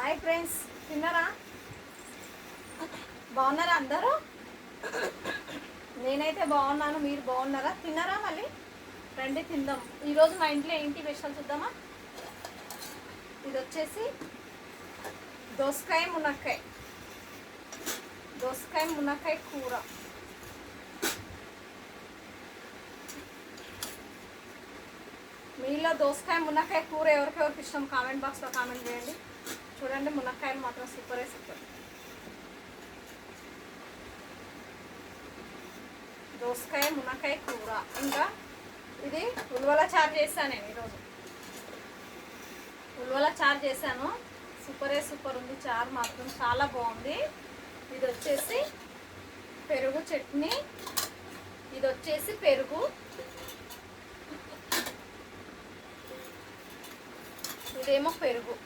Hi friends, తిన్నారా? బాగున్నారా అందరూ? నేనైతే బాగున్నాను. మీరు బాగున్నారా? తిన్నారా? మళ్ళీ రండి తిందాం. ఈరోజు మా ఇంట్లో ఏంటి స్పెషల్ చూద్దామా? ఇది వచ్చేసి దోసకాయ మునక్కాయ కూర. మీలో దోసకాయ మునక్కాయ కూర ఎవరికెవరికి ఇష్టం కామెంట్ బాక్స్లో కామెంట్ చేయండి. చూడండి, మునక్కాయలు మాత్రం సూపర్. దోసకాయ మునక్కాయ కూర. ఇంకా ఇది ఉల్వల చారు చేశాను నేను ఈరోజు. ఉల్వల చారు చేశాను. సూపర్ ఉంది. చారు మాత్రం చాలా బాగుంది. ఇది వచ్చేసి పెరుగు చట్నీ. ఇది వచ్చేసి పెరుగు. ఇదేమో పెరుగు.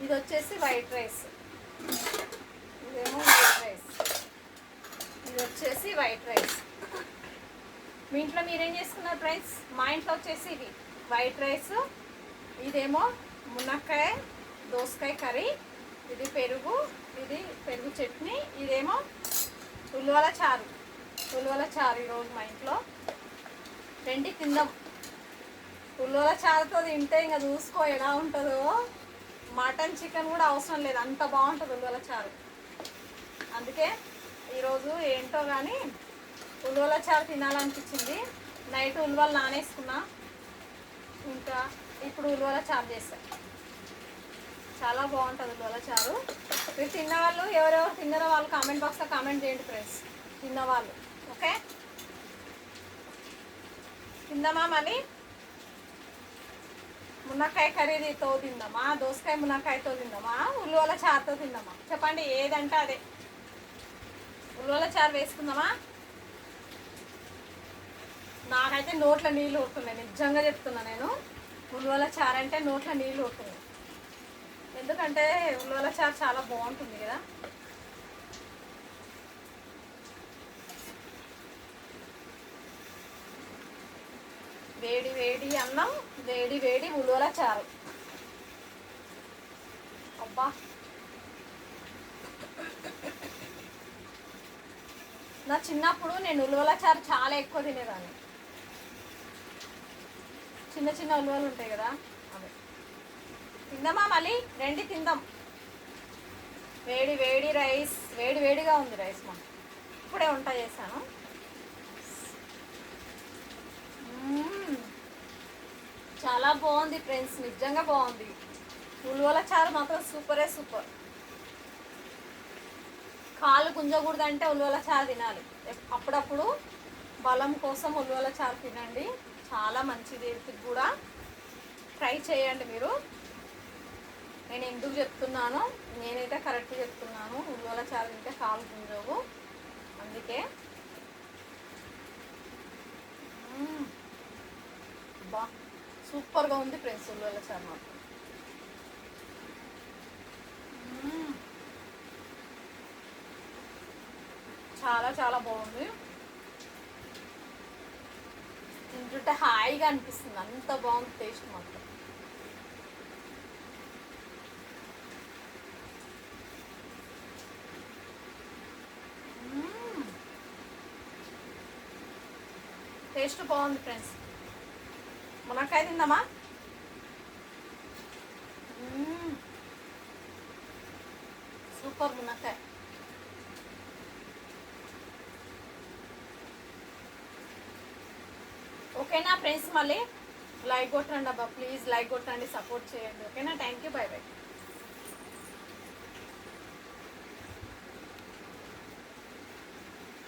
ఇది వచ్చేసి వైట్ రైస్. ఇదేమో వైట్ రైస్. ఇది వచ్చేసి వైట్ రైస్. మీ ఇంట్లో మీరేం చేసుకున్నారు ఫ్రెండ్స్? మా ఇంట్లో వచ్చేసి ఇది వైట్ రైస్, ఇదేమో మునక్కాయ దోసకాయ కర్రీ, ఇది పెరుగు, ఇది పెరుగు చట్నీ, ఇదేమో ఉల్వల చారు. ఈరోజు మా ఇంట్లో. రండి తిందాం. ఉల్వల చారుతో తింటే ఇంకా చూసుకో ఎలా ఉంటుందో. మటన్ చికెన్ కూడా అవసరం లేదు, అంత బాగుంటుంది ఉల్వల చారు. అందుకే ఈరోజు ఏంటో కానీ ఉల్వల చారు తినాలనిపించింది. నైట్ ఉల్వలు నానేసుకున్నా, ఇంకా ఇప్పుడు ఉల్వల చారు చేస్తాను. చాలా బాగుంటుంది ఉల్వల చారు. మీరు తిన్నవాళ్ళు ఎవరెవరు తిన్నారో వాళ్ళు కామెంట్ బాక్స్లో కామెంట్ చేయండి ఫ్రెండ్స్. తిన్నవాళ్ళు ఓకే. తిందామా? మళ్ళీ మునక్కాయ కర్రీతో తిందామా, దోసకాయ మునక్కాయతో తిందామా, ఉల్వల చారుతో తిందామా? చెప్పండి, ఏదంటే అదే. ఉల్వల చారు వేసుకుందామా? నాకైతే నోట్ల నీళ్ళు ఊరుతున్నాయి, నిజంగా చెప్తున్నా. నేను ఉల్వల చారు అంటే నోట్ల నీళ్ళు ఊరుతున్నాయి. ఎందుకంటే ఉల్వల చారు చాలా బాగుంటుంది కదా. వేడి వేడి అన్నం, వేడి వేడి ఉల్వల చారు. అబ్బా, నా చిన్నప్పుడు నేను ఉల్వల చారు చాలా ఎక్కువ తినేదాన్ని. చిన్న ఉల్వలు ఉంటాయి కదా, అదే. తిందామా? మళ్ళీ రండి తిందాం. వేడి వేడి రైస్, వేడిగా ఉంది రైస్. మా ఇప్పుడే వంట చేశాను. చాలా బాగుంది ఫ్రెండ్స్, నిజంగా బాగుంది. ఉల్వల చారు మాత్రం సూపర్. కాలు గుంజకూడదంటే ఉల్వల చారు తినాలి. అప్పుడప్పుడు బలం కోసం ఉల్వల చారు తినండి, చాలా మంచిది. హెల్త్కి కూడా ట్రై చేయండి మీరు. నేను ఎందుకు చెప్తున్నాను, నేనైతే కరెక్ట్ చెప్తున్నాను. ఉల్వల చారు తింటే కాలు గుంజవు, అందుకే. బా, సూపర్గా ఉంది ఫ్రెండ్స్ ఉల్వల చారు మాత్రం. చాలా బాగుంది. తింటుంటే హాయిగా అనిపిస్తుంది, అంత బాగుంది టేస్ట్ మాత్రం. టేస్ట్ బాగుంది ఫ్రెండ్స్. మునక్కాయ తిందామా? సూపర్ మునక్కాయ. ఓకేనా ఫ్రెండ్స్? మళ్ళీ లైక్ కొట్టండి అబ్బా, ప్లీజ్ లైక్ కొట్టండి, సపోర్ట్ చేయండి. ఓకేనా? Thank you, by.